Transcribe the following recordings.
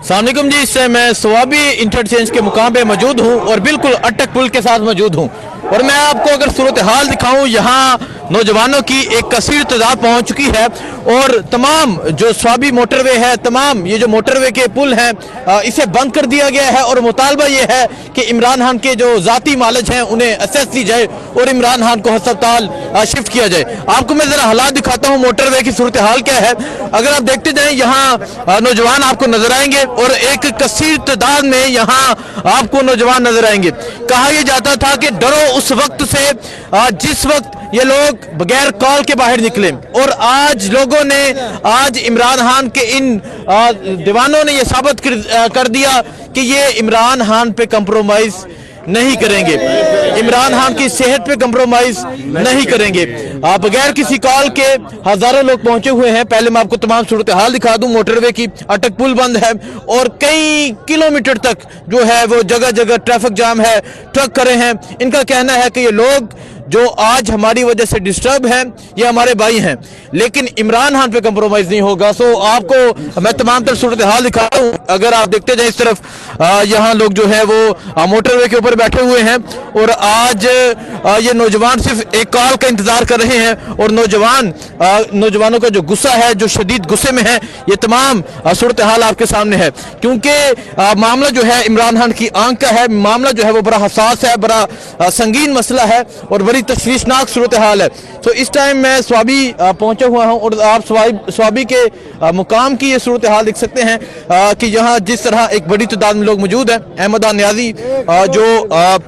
अस्सलामुअलैकुम जी, इससे मैं स्वाबी इंटरचेंज के मुकाम पे मौजूद हूँ और बिल्कुल अटक पुल के साथ मौजूद हूँ। और मैं आपको अगर सूरत हाल दिखाऊं, यहाँ नौजवानों की एक कसीर तादाद पहुँच चुकी है और तमाम जो स्वाबी मोटरवे है, तमाम ये जो मोटरवे के पुल हैं, इसे बंद कर दिया गया है। और मुतालबा ये है कि इमरान खान के जो ज़ाती मालिज हैं उन्हें असेस दी जाए और इमरान खान को हस्पताल शिफ्ट किया जाए। आपको मैं ज़रा हालात दिखाता हूँ, मोटरवे की सूरत हाल क्या है। अगर आप देखते जाएँ, यहाँ नौजवान आपको नजर आएंगे और एक कसीर तादाद में यहाँ आपको नौजवान नजर आएंगे। कहा यह जाता था कि डरो उस वक्त से जिस वक्त ये लोग बगैर कॉल के बाहर निकले, और आज लोगों ने, आज इमरान खान के इन दीवानों ने ये साबित कर दिया कि ये इमरान खान पे कंप्रोमाइज नहीं करेंगे, इमरान खान की सेहत पे कंप्रोमाइज नहीं करेंगे। बगैर किसी कॉल के हजारों लोग पहुंचे हुए हैं। पहले मैं आपको तमाम सूरत हाल दिखा दूं। मोटरवे की अटक पुल बंद है और कई किलोमीटर तक जो है वो जगह जगह ट्रैफिक जाम है, ट्रक खड़े हैं। इनका कहना है कि ये लोग जो आज हमारी वजह से डिस्टर्ब हैं, ये हमारे भाई हैं, लेकिन इमरान खान पे कंप्रोमाइज नहीं होगा। सो आपको मैं तमाम तरह सूरत हाल दिखा रहा हूँ। अगर आप देखते जाए इस तरफ, यहाँ लोग जो है वो मोटरवे के ऊपर बैठे हुए हैं और आज ये नौजवान सिर्फ एक कॉल का इंतजार कर रहे हैं। और नौजवानों का जो गुस्सा है, जो शदीद गुस्से में है, ये तमाम सूरत हाल आपके सामने है। क्योंकि मामला जो है इमरान खान की आंख का है, मामला जो है वो बड़ा हसास है, बड़ा संगीन मसला है और बड़ी तशवीशनाक सूरत हाल है। तो इस टाइम मैं स्वाबी पहुंचा हुआ हूं और आप स्वाबी के मुकाम की ये सूरत हाल देख सकते हैं कि यहाँ जिस तरह एक बड़ी तादाद में लोग मौजूद हैं। अहमद न्याजी जो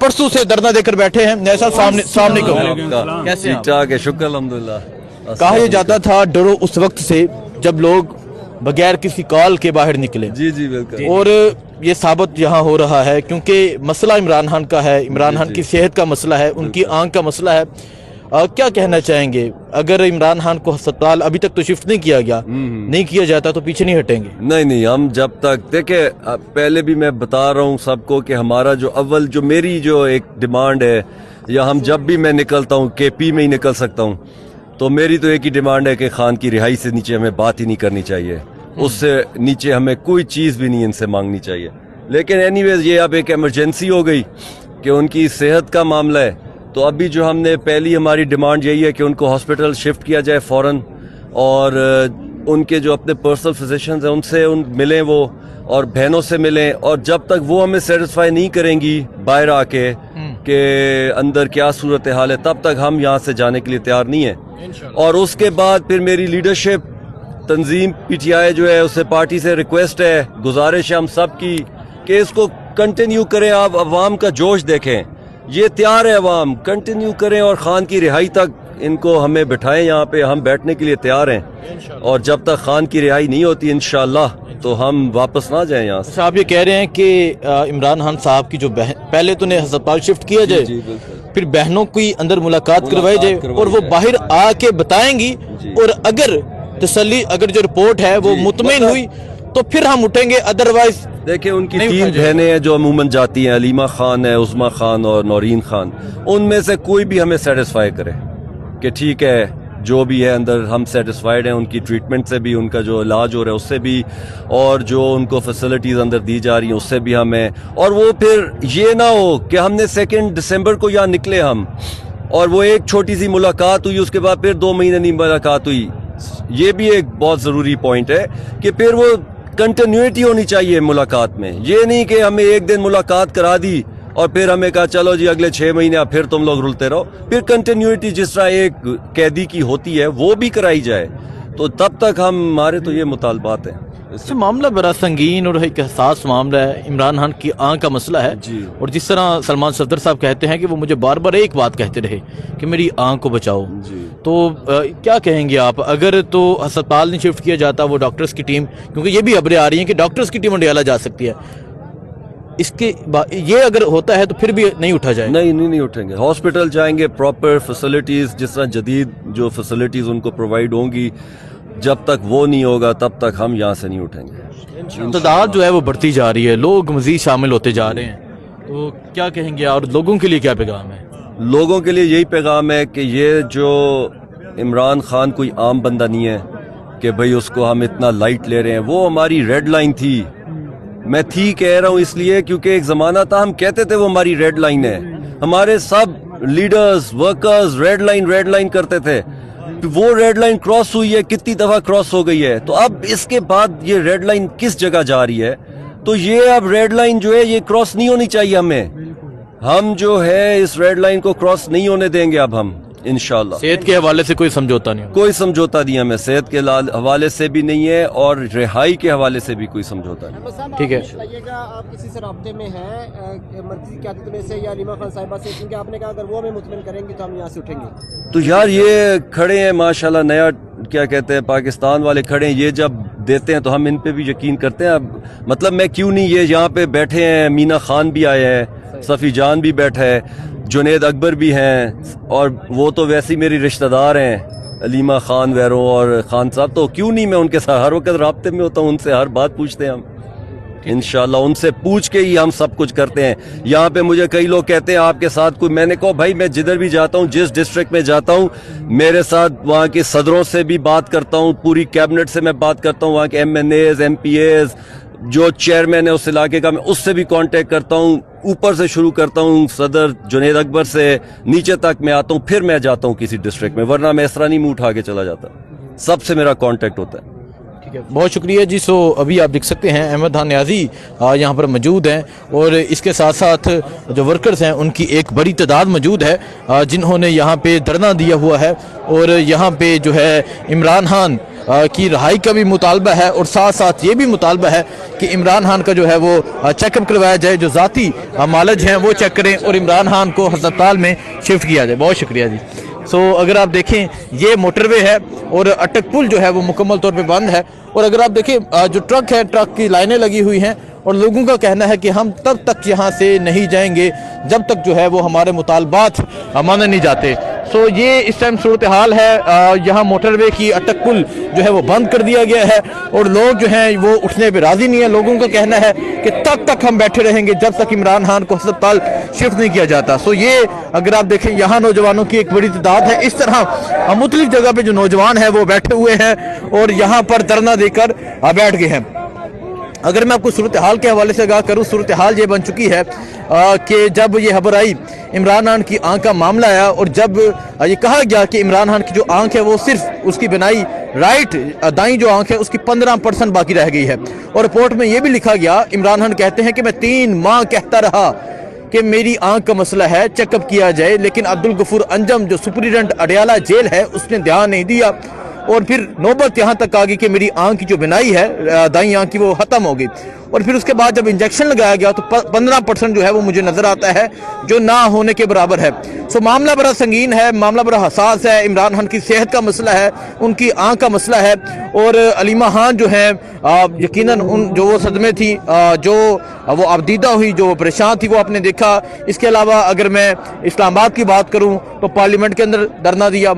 परसों से धरना देकर बैठे हैं। नया सामने कैसे ठीक ठाक है, शुक्र अल्हम्दुलिल्लाह। कहा यह जाता था डरो उस वक्त से जब लोग बगैर किसी कॉल के बाहर निकले। जी जी बिल्कुल। और ये साबित यहाँ हो रहा है क्योंकि मसला इमरान खान का है, इमरान खान की सेहत का मसला है, उनकी आंख का मसला है। क्या कहना चाहेंगे? अगर इमरान खान को अस्पताल अभी तक तो शिफ्ट नहीं किया गया, नहीं किया जाता तो पीछे नहीं हटेंगे? नहीं, हम जब तक देखे, पहले भी मैं बता रहा हूँ सबको कि हमारा जो मेरी जो एक डिमांड है, या हम जब भी मैं निकलता हूँ KP में ही निकल सकता हूँ, तो मेरी तो एक ही डिमांड है कि खान की रिहाई से नीचे हमें बात ही नहीं करनी चाहिए, उससे नीचे हमें कोई चीज़ भी नहीं इनसे मांगनी चाहिए। लेकिन एनीवेज ये अब एक इमरजेंसी हो गई कि उनकी सेहत का मामला है, तो अभी जो हमने पहली हमारी डिमांड यही है कि उनको हॉस्पिटल शिफ्ट किया जाए फ़ौरन, और उनके जो अपने पर्सनल फिजिशियंस हैं उनसे मिलें वो, और बहनों से मिलें। और जब तक वो हमें सेटिस्फाई नहीं करेंगी बाहर आके कि अंदर क्या सूरत हाल है, तब तक हम यहाँ से जाने के लिए तैयार नहीं है। और उसके बाद फिर मेरी लीडरशिप तंजीम PTI जो है, उससे पार्टी से रिक्वेस्ट है, गुजारिश है हम सब की कि इसको कंटिन्यू करें। आप अवाम का जोश देखें, ये तैयार है अवाम, कंटिन्यू करें और खान की रिहाई तक इनको हमें बिठाएं, यहाँ पे हम बैठने के लिए तैयार हैं। और जब तक खान की रिहाई नहीं होती इंशाअल्लाह तो हम वापस ना जाएं यहाँ से। आप ये कह रहे हैं कि इमरान खान साहब की जो पहले तो उन्हें अस्पताल शिफ्ट किया जाए, फिर बहनों की अंदर मुलाकात करवाई जाए और वो बाहर आके बताएंगी, और अगर तसल्ली, अगर जो रिपोर्ट है वो मुतमईन हुई तो फिर हम उठेंगे, अदरवाइज देखिए उनकी 3 बहनें हैं जो अमूमन जाती हैं, अलीमा खान है, उस्मा खान और नौरीन खान, उनमें से कोई भी हमें सेटिस्फाई करे कि ठीक है जो भी है अंदर हम सेटिस्फाइड हैं, उनकी ट्रीटमेंट से भी, उनका जो इलाज हो रहा है उससे भी, और जो उनको फैसिलिटीज़ अंदर दी जा रही हैं उससे भी हमें। और वो फिर ये ना हो कि हमने 2 दिसंबर को यहाँ निकले हम, और वो एक छोटी सी मुलाकात हुई, उसके बाद फिर 2 महीने नहीं मुलाकात हुई। ये भी एक बहुत ज़रूरी पॉइंट है कि फिर वो कंटिन्यूटी होनी चाहिए मुलाकात में। ये नहीं कि हमें एक दिन मुलाकात करा दी और फिर हमें कहा चलो जी अगले 6 महीने फिर तुम लोग रुलते रहो। फिर कंटिन्यूटी जिस तरह एक कैदी की होती है वो भी कराई जाए, तो तब तक हमारे तो ये मुतालबात हैं। इससे मामला बड़ा संगीन और एक हसास मामला है। इमरान खान की आंख का मसला है जी। और जिस तरह सलमान सफदर साहब कहते हैं कि वो मुझे बार बार एक बात कहते रहे कि मेरी आंख को बचाओ जी। तो क्या कहेंगे आप? अगर तो अस्पताल नहीं शिफ्ट किया जाता, वो डॉक्टर्स की टीम, क्योंकि ये भी खबरें आ रही हैं कि डॉक्टर्स की टीम अंडियाला जा सकती है, इसके ये अगर होता है तो फिर भी नहीं उठा जाए? नहीं उठेंगे, हॉस्पिटल जाएंगे, प्रॉपर फैसिलिटीज, जिस तरह जदीद जो फैसिलिटीज उनको प्रोवाइड होंगी, जब तक वो नहीं होगा तब तक हम यहाँ से नहीं उठेंगे। तादाद जो है वो बढ़ती जा रही है, लोग मजीद शामिल होते जा रहे हैं, तो क्या कहेंगे? और लोगों के लिए क्या पैगाम है? लोगों के लिए यही पैगाम है कि ये जो इमरान खान कोई आम बंदा नहीं है कि भाई उसको हम इतना लाइट ले रहे हैं। वो हमारी रेड लाइन थी میں تھی کہہ رہا ہوں اس لیے کیونکہ ایک زمانہ تھا ہم کہتے تھے وہ ہماری ریڈ لائن ہے, ہمارے سب لیڈرز ورکرز ریڈ لائن کرتے تھے. وہ ریڈ لائن کراس ہوئی ہے, کتنی دفعہ کراس ہو گئی ہے, تو اب اس کے بعد یہ ریڈ لائن کس جگہ جا رہی ہے؟ تو یہ اب ریڈ لائن جو ہے یہ کراس نہیں ہونی چاہیے ہمیں. ہم جو ہے اس ریڈ لائن کو کراس نہیں ہونے دیں گے اب ہم انشاءاللہ. صحت کے حوالے سے کوئی سمجھوتا نہیں, کوئی سمجھوتا نہیں ہمیں, صحت کے حوالے سے بھی نہیں ہے اور رہائی کے حوالے سے بھی کوئی سمجھوتا نہیں. ٹھیک ہے, آپ کسی سے رابطے میں ہیں مرکزی قیادت میں سے یا علیمہ خان صاحبہ سے, کیونکہ آپ نے کہا اگر وہ ہمیں مطمئن کریں گے تو ہم یہاں سے اٹھیں گے؟ تو یار یہ کھڑے ہیں ماشاءاللہ, نیا کیا کہتے ہیں پاکستان والے کھڑے ہیں, یہ جب دیتے ہیں تو ہم ان پہ بھی یقین کرتے ہیں. اب مطلب میں کیوں نہیں, یہ یہاں پہ بیٹھے ہیں, مینا خان بھی آئے ہیں, صفی جان بھی بیٹھا ہے, جنید اکبر بھی ہیں, اور وہ تو ویسے ہی میری رشتہ دار ہیں, علیمہ خان ویرو اور خان صاحب, تو کیوں نہیں میں ان کے ساتھ ہر وقت رابطے میں ہوتا ہوں, ان سے ہر بات پوچھتے ہیں ہم انشاءاللہ, ان سے پوچھ کے ہی ہم سب کچھ کرتے ہیں. یہاں پہ مجھے کئی لوگ کہتے ہیں آپ کے ساتھ کوئی, میں نے کہا بھائی میں جدھر بھی جاتا ہوں, جس ڈسٹرکٹ میں جاتا ہوں, میرے ساتھ وہاں کے صدروں سے بھی بات کرتا ہوں, پوری کیبنٹ سے میں بات کرتا ہوں, وہاں کے M N As M P As جو چیئرمین ہے اس علاقے کا, میں اس سے بھی کانٹیکٹ کرتا ہوں. اوپر سے شروع کرتا ہوں صدر جنید اکبر سے, نیچے تک میں آتا ہوں, پھر میں جاتا ہوں کسی ڈسٹرکٹ میں, ورنہ میں اس طرح نہیں منہ اٹھا کے چلا جاتا, سب سے میرا کانٹیکٹ ہوتا ہے. بہت شکریہ جی. سو ابھی آپ دیکھ سکتے ہیں احمد خان نیازی یہاں پر موجود ہیں, اور اس کے ساتھ ساتھ جو ورکرز ہیں ان کی ایک بڑی تعداد موجود ہے جنہوں نے یہاں پہ دھرنا دیا ہوا ہے, اور یہاں پہ جو ہے عمران خان کی رہائی کا بھی مطالبہ ہے, اور ساتھ ساتھ یہ بھی مطالبہ ہے کہ عمران خان کا جو ہے وہ چیک اپ کروایا جائے, جو ذاتی معالج ہیں وہ چیک کریں, اور عمران خان کو ہسپتال میں شفٹ کیا جائے. بہت شکریہ جی. سو اگر آپ دیکھیں یہ موٹر وے ہے, اور اٹک پل جو ہے وہ مکمل طور پہ بند ہے, اور اگر آپ دیکھیں جو ٹرک ہے, ٹرک کی لائنیں لگی ہوئی ہیں, اور لوگوں کا کہنا ہے کہ ہم تب تک یہاں سے نہیں جائیں گے جب تک جو ہے وہ ہمارے مطالبات مانے نہیں جاتے. سو یہ اس ٹائم صورتحال ہے, یہاں موٹر وے کی اٹک پل جو ہے وہ بند کر دیا گیا ہے, اور لوگ جو ہیں وہ اٹھنے پہ راضی نہیں ہیں. لوگوں کا کہنا ہے کہ تب تک ہم بیٹھے رہیں گے جب تک عمران خان کو ہسپتال شفٹ نہیں کیا جاتا. سو یہ اگر آپ دیکھیں یہاں نوجوانوں کی ایک بڑی تعداد ہے, اس طرح مختلف جگہ پہ جو نوجوان ہیں وہ بیٹھے ہوئے ہیں اور یہاں پر دھرنا دے کر بیٹھ گئے ہیں. اگر میں آپ کو صورتحال کے حوالے سے آگاہ کروں, صورتحال یہ بن چکی ہے کہ جب یہ خبر آئی عمران خان کی آنکھ کا معاملہ آیا, اور جب یہ کہا گیا کہ عمران خان کی جو آنکھ ہے وہ صرف اس کی بنائی رائٹ دائیں جو آنکھ ہے اس کی 15% باقی رہ گئی ہے, اور رپورٹ میں یہ بھی لکھا گیا عمران خان کہتے ہیں کہ میں 3 ماہ کہتا رہا کہ میری آنکھ کا مسئلہ ہے, چیک اپ کیا جائے, لیکن عبدالغفور انجم جو سپرنٹینڈنٹ اڈیالہ جیل ہے اس نے دھیان نہیں دیا, اور پھر نوبت یہاں تک آ گئی کہ میری آنکھ کی جو بنائی ہے دائیں آنکھ کی وہ ختم ہو گئی, اور پھر اس کے بعد جب انجیکشن لگایا گیا تو 15% جو ہے وہ مجھے نظر آتا ہے جو نہ ہونے کے برابر ہے. سو معاملہ بڑا سنگین ہے, معاملہ بڑا حساس ہے. عمران خان کی صحت کا مسئلہ ہے, ان کی آنکھ کا مسئلہ ہے, اور علیمہ خان جو ہیں یقیناً ان جو وہ صدمے تھی, جو وہ ابدیدہ ہوئی, جو وہ پریشان تھی, وہ آپ نے دیکھا. اس کے علاوہ اگر میں اسلام آباد کی بات کروں تو پارلیمنٹ کے اندر دھرنا دیا.